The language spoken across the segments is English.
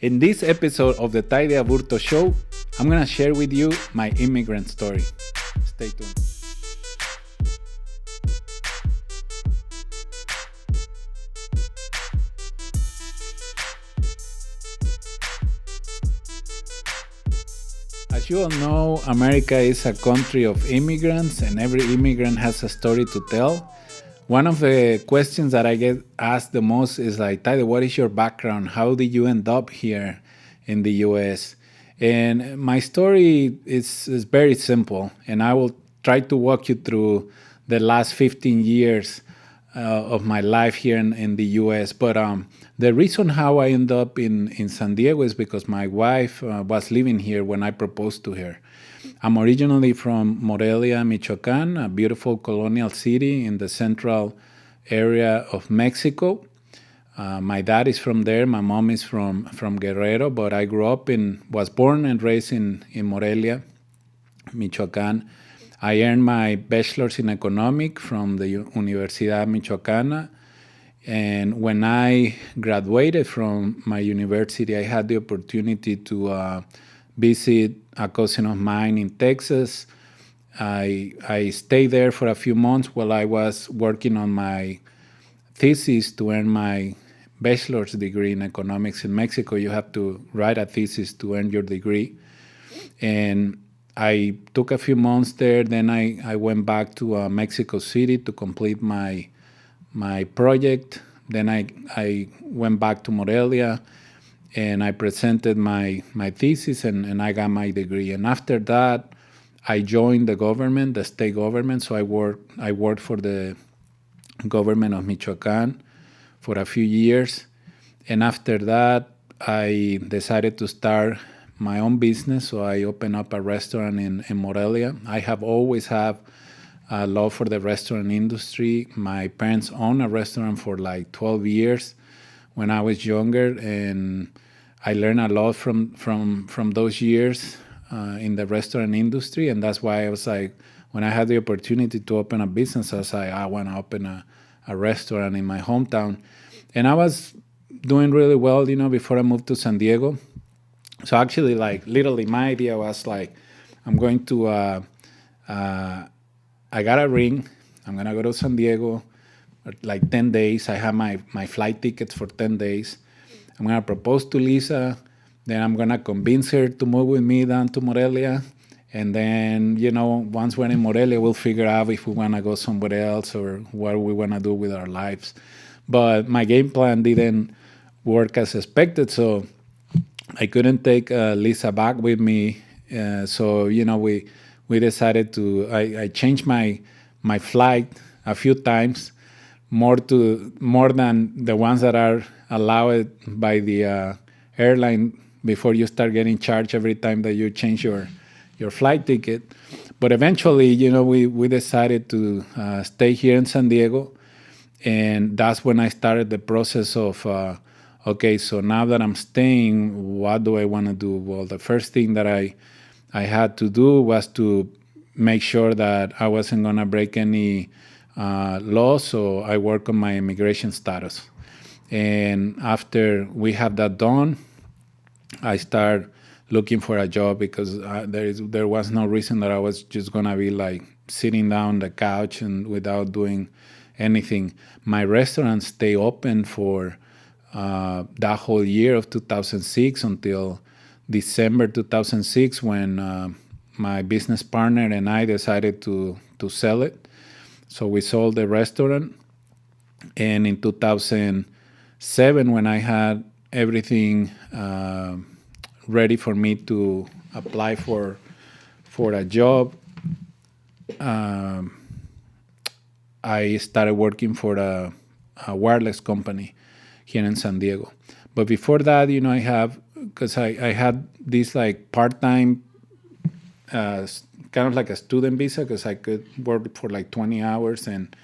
In this episode of the Tai de Aburto Show, I'm going to share with you my immigrant story. Stay tuned. As you all know, America is a country of immigrants, and every immigrant has a story to tell. One of the questions that I get asked the most is like, Tide, what is your background? How did you end up here in the US? And my story is very simple, and I will try to walk you through the last 15 years of my life here in the US. But the reason how I ended up in San Diego is because my wife was living here when I proposed to her. I'm originally from Morelia, Michoacan, a beautiful colonial city in the central area of Mexico. My dad is from there. My mom is from Guerrero, but I was born and raised in Morelia, Michoacan. I earned my bachelor's in economics from the Universidad Michoacana. And when I graduated from my university, I had the opportunity to visit a cousin of mine in Texas. I stayed there for a few months while I was working on my thesis to earn my bachelor's degree in economics in Mexico. You have to write a thesis to earn your degree. And I took a few months there. Then I went back to Mexico City to complete my project. Then I went back to Morelia and I presented my thesis and I got my degree. And after that, I joined the government, the state government. So I worked for the government of Michoacan for a few years. And after that, I decided to start my own business. So I opened up a restaurant in Morelia. I have always had a love for the restaurant industry. My parents owned a restaurant for like 12 years when I was younger, and I learned a lot from those years in the restaurant industry. And that's why I was like, when I had the opportunity to open a business, I was like, I want to open a restaurant in my hometown. And I was doing really well, before I moved to San Diego. So actually, like, literally my idea was like, I'm going to I got a ring. I'm going to go to San Diego for like 10 days. I have my flight tickets for 10 days. I'm going to propose to Lisa. Then I'm going to convince her to move with me down to Morelia. And then, once we're in Morelia, we'll figure out if we want to go somewhere else or what we want to do with our lives. But my game plan didn't work as expected. So I couldn't take Lisa back with me. So, we decided I changed my flight a few times, more than the ones that are allowed by the airline before you start getting charged every time that you change your flight ticket. But eventually, we decided to stay here in San Diego. And that's when I started the process of, okay, so now that I'm staying, what do I want to do? Well, the first thing that I had to do was to make sure that I wasn't going to break any laws. So I work on my immigration status. And after we have that done, I start looking for a job because there was no reason that I was just going to be like sitting down on the couch and without doing anything. My restaurant stayed open for that whole year of 2006 until December 2006 when my business partner and I decided to sell it. So we sold the restaurant. And in 2007, when I had everything ready for me to apply for a job, I started working for a wireless company here in San Diego. But before that, because I had this like part-time, kind of like a student visa, because I could work for like 20 hours and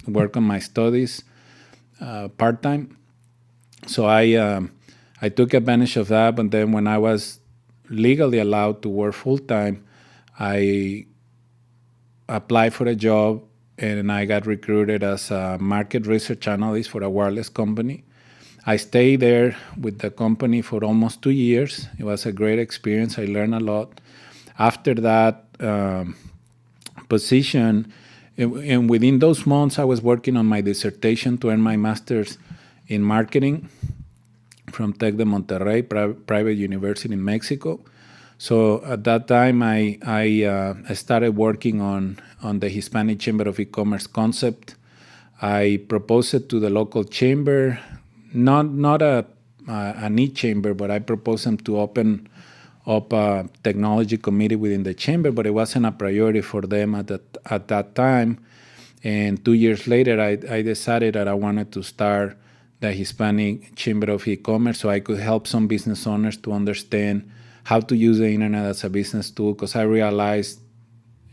work on my studies part-time. So I took advantage of that. But then when I was legally allowed to work full-time, I applied for a job and I got recruited as a market research analyst for a wireless company. I stayed there with the company for almost 2 years. It was a great experience. I learned a lot. After that position, and within those months, I was working on my dissertation to earn my master's in marketing from Tec de Monterrey, private university in Mexico. So at that time, I started working on the Hispanic Chamber of E-commerce concept. I proposed it to the local chamber, not a neat chamber, but I proposed them to open up a technology committee within the chamber, but it wasn't a priority for them at that time. And 2 years later, I decided that I wanted to start the Hispanic Chamber of E-commerce so I could help some business owners to understand how to use the internet as a business tool, because I realized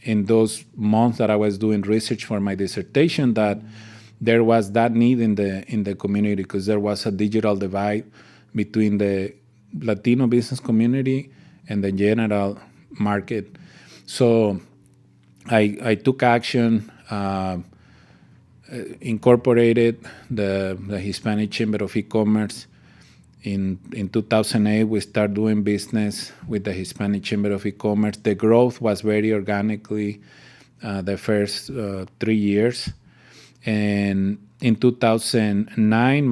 in those months that I was doing research for my dissertation that there was that need in the community, because there was a digital divide between the Latino business community and the general market. So I took action, incorporated the Hispanic Chamber of E-commerce. In 2008, we started doing business with the Hispanic Chamber of E-commerce. The growth was very organically the first 3 years. And in 2009,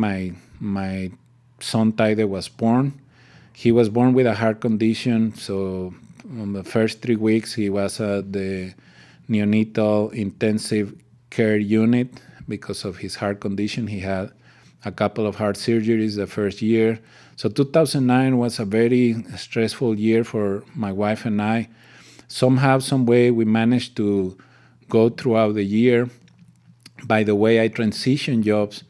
my son Taide was born. He was born with a heart condition, so on the first 3 weeks, he was at the neonatal intensive care unit because of his heart condition. He had a couple of heart surgeries the first year. So 2009 was a very stressful year for my wife and I. Somehow, some way, we managed to go throughout the year. By the way, I transitioned jobs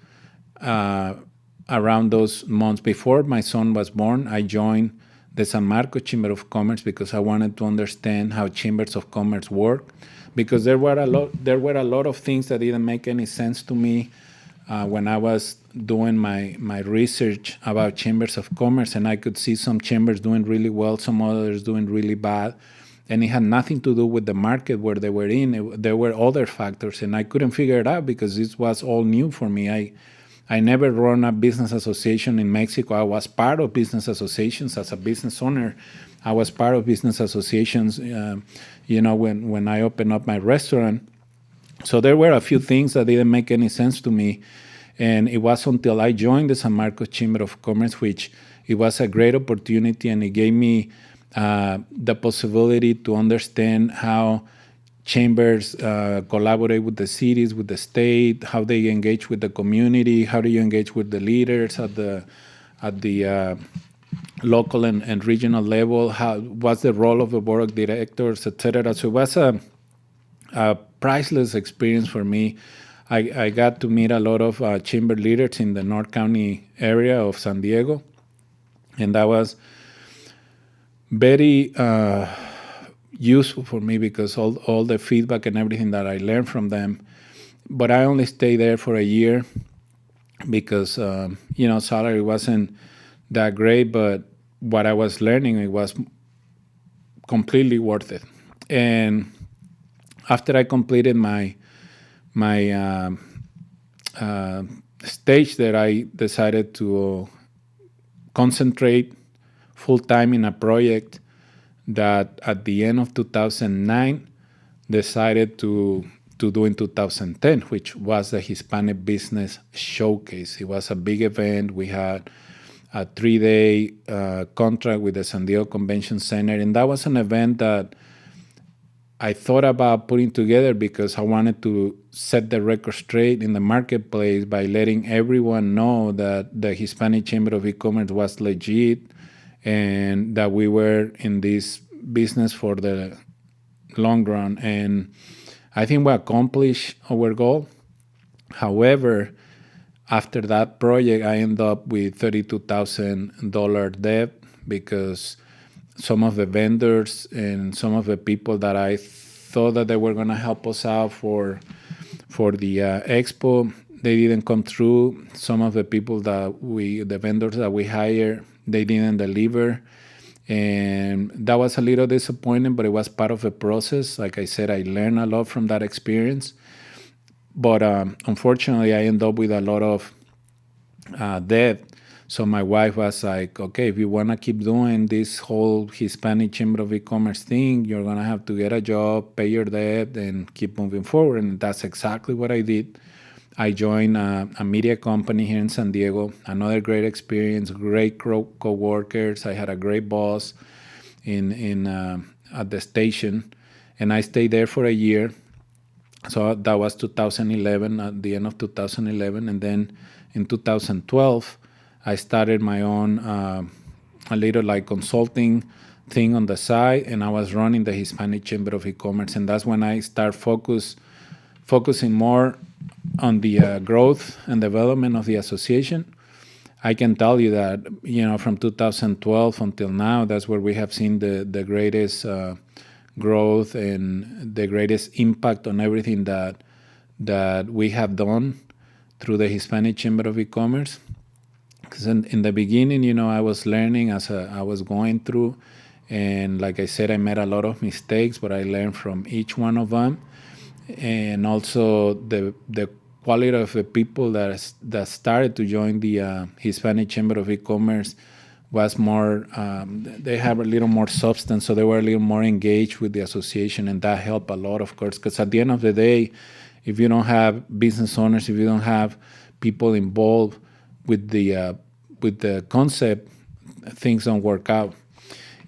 around those months. Before my son was born, I joined the San Marcos Chamber of Commerce because I wanted to understand how chambers of commerce work, because there were a lot of things that didn't make any sense to me when I was doing my research about chambers of commerce, and I could see some chambers doing really well, some others doing really bad, and it had nothing to do with the market where they were in. There were other factors, and I couldn't figure it out because this was all new for me. I never run a business association in Mexico. I was part of business associations as a business owner. I was part of business associations, when I opened up my restaurant. So there were a few things that didn't make any sense to me. And it was until I joined the San Marcos Chamber of Commerce, which it was a great opportunity, and it gave me the possibility to understand how chambers collaborate with the cities, with the state, how they engage with the community, how do you engage with the leaders at the local and regional level, what's the role of the board of directors, etc. So it was a priceless experience for me. I got to meet a lot of chamber leaders in the North County area of San Diego, and that was very useful for me because all the feedback and everything that I learned from them. But I only stayed there for a year because salary wasn't that great, but what I was learning, it was completely worth it. And after I completed my stage there, I decided to concentrate full-time in a project that at the end of 2009 decided to do in 2010, which was the Hispanic Business Showcase. It was a big event. We had a 3-day contract with the San Diego Convention Center, and that was an event that I thought about putting together because I wanted to set the record straight in the marketplace by letting everyone know that the Hispanic Chamber of E-commerce was legit and that we were in this business for the long run. And I think we accomplished our goal. However, after that project, I ended up with $32,000 debt because some of the vendors and some of the people that I thought that they were going to help us out for the Expo, they didn't come through. Some of the people the vendors that we hired, they didn't deliver. And that was a little disappointing, but it was part of the process. Like I said, I learned a lot from that experience. But unfortunately, I ended up with a lot of debt. So my wife was like, okay, if you want to keep doing this whole Hispanic Chamber of E-commerce thing, you're going to have to get a job, pay your debt, and keep moving forward. And that's exactly what I did. I joined a media company here in San Diego. Another great experience, great co-workers. I had a great boss in at the station, and I stayed there for a year. So that was 2011, at the end of 2011, and then in 2012, I started my own a little like consulting thing on the side, and I was running the Hispanic Chamber of E-commerce, and that's when I start focusing more on the growth and development of the association. I can tell you that from 2012 until now, that's where we have seen the greatest growth and the greatest impact on everything that we have done through the Hispanic Chamber of E-commerce. Because in the beginning, I was learning as I was going through, and like I said, I made a lot of mistakes, but I learned from each one of them, and also the quality of the people that started to join the Hispanic Chamber of E-commerce was more. They have a little more substance, so they were a little more engaged with the association, and that helped a lot, of course. Because at the end of the day, if you don't have business owners, if you don't have people involved with the concept, things don't work out.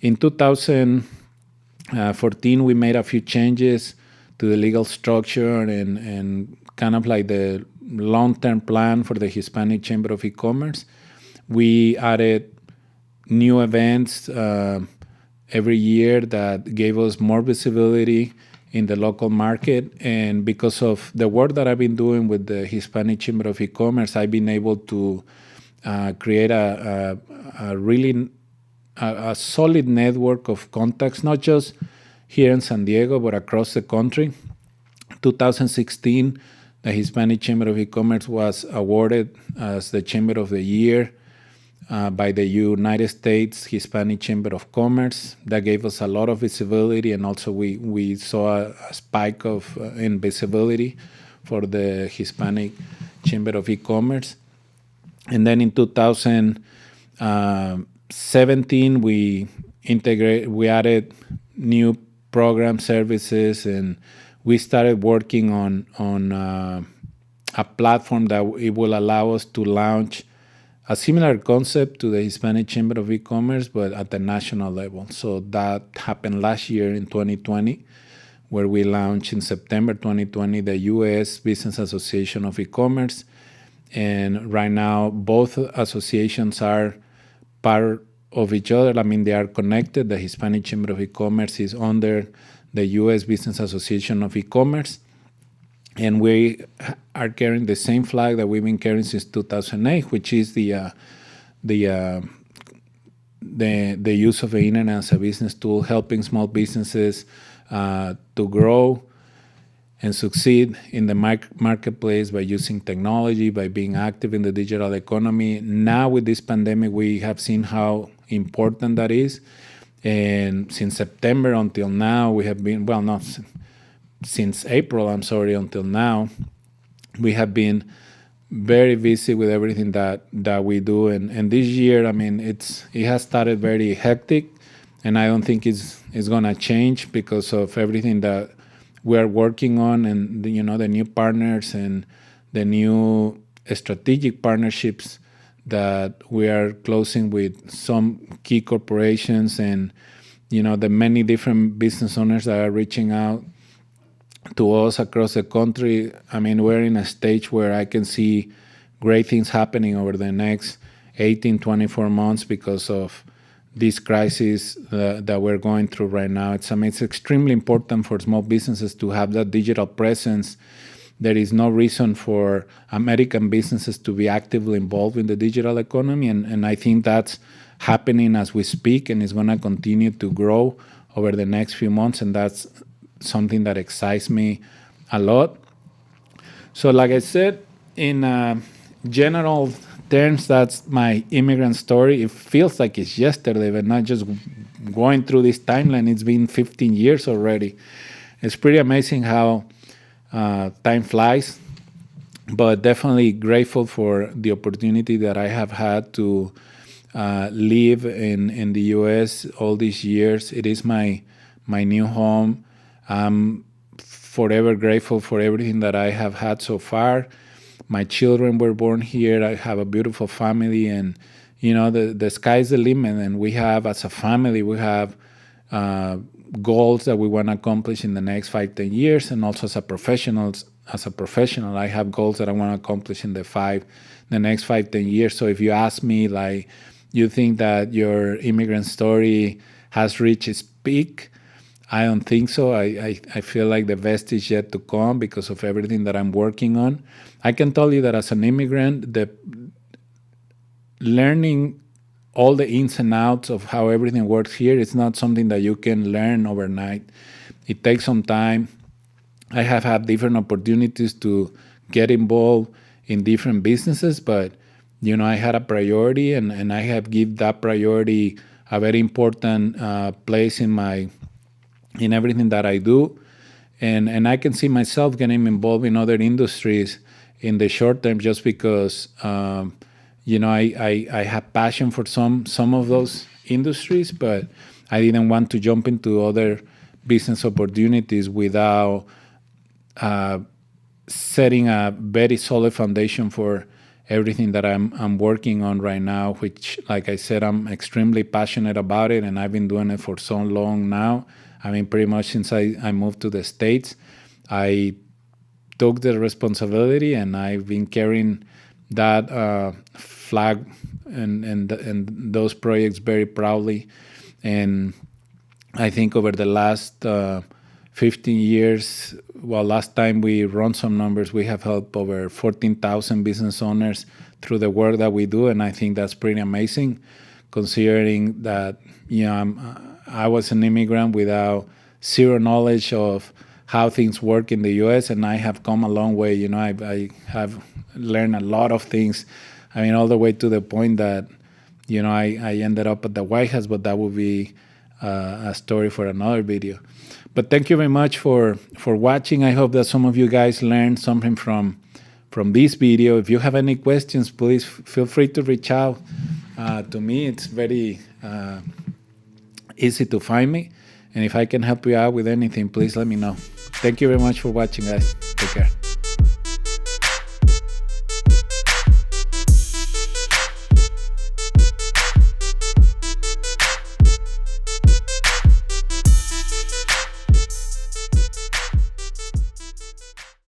In 2014, we made a few changes to the legal structure and kind of like the long-term plan for the Hispanic Chamber of E-commerce. We added new events every year that gave us more visibility in the local market. And because of the work that I've been doing with the Hispanic Chamber of E-commerce, I've been able to create a really solid network of contacts, not just here in San Diego, but across the country. 2016, the Hispanic Chamber of E-commerce was awarded as the Chamber of the Year by the United States Hispanic Chamber of Commerce. That gave us a lot of visibility, and also we saw a spike in visibility for the Hispanic Chamber of E-commerce. And then in 2017, we added new program services, and we started working on a platform that it will allow us to launch a similar concept to the Hispanic Chamber of E-commerce, but at the national level. So that happened last year in 2020, where we launched in September 2020 the U.S. Business Association of E-commerce. And right now, both associations are part of each other. I mean, they are connected. The Hispanic Chamber of E-commerce is under the U.S. Business Association of E-commerce, and we are carrying the same flag that we've been carrying since 2008, which is the use of the internet as a business tool, helping small businesses to grow and succeed in the marketplace by using technology, by being active in the digital economy. Now with this pandemic, we have seen how important that is. And since September until now, we have been, well, not since April, until now, we have been very busy with everything that we do. And this year, I mean, it has started very hectic, and I don't think it's going to change because of everything that we are working on, and the new partners and the new strategic partnerships that we are closing with some key corporations, and the many different business owners that are reaching out to us across the country. I mean, we're in a stage where I can see great things happening over the next 18, 24 months because of this crisis that we're going through right now. It's extremely important for small businesses to have that digital presence. There is no reason for American businesses to be actively involved in the digital economy, and I think that's happening as we speak, and it's going to continue to grow over the next few months, and that's something that excites me a lot. So like I said, in general terms, that's my immigrant story. It feels like it's yesterday, but not just going through this timeline. It's been 15 years already. It's pretty amazing how time flies. but definitely grateful for the opportunity that I have had to live in the U.S. all these years. It is my new home. I'm forever grateful for everything that I have had so far. My children were born here. I have a beautiful family, and the sky's the limit. And we have, as a family, we have uh, goals that we want to accomplish in the next 5-10 years, and also as a professional, I have goals that I want to accomplish in the next 5-10 years. So if you ask me, like, you think that your immigrant story has reached its peak, I don't think so. I feel like the best is yet to come because of everything that I'm working on. I can tell you that as an immigrant, the learning all the ins and outs of how everything works here is not something that you can learn overnight. It takes some time. I have had different opportunities to get involved in different businesses, but I had a priority, and I have give that priority a very important place in everything that I do, and I can see myself getting involved in other industries in the short term, just because I have passion for some of those industries, but I didn't want to jump into other business opportunities without setting a very solid foundation for everything that I'm working on right now, which, like I said, I'm extremely passionate about it, and I've been doing it for so long now. I mean, pretty much since I moved to the States, I took the responsibility, and I've been carrying that flag and those projects very proudly. And I think over the last 15 years, well, last time we run some numbers, we have helped over 14,000 business owners through the work that we do, and I think that's pretty amazing, considering that I was an immigrant without zero knowledge of how things work in the U.S., and I have come a long way. I have learned a lot of things. I mean, all the way to the point that I ended up at the White House, but that would be a story for another video. But thank you very much for watching. I hope that some of you guys learned something from this video. If you have any questions, please feel free to reach out to me. It's very easy to find me. And if I can help you out with anything, please let me know. Thank you very much for watching, guys. Take care.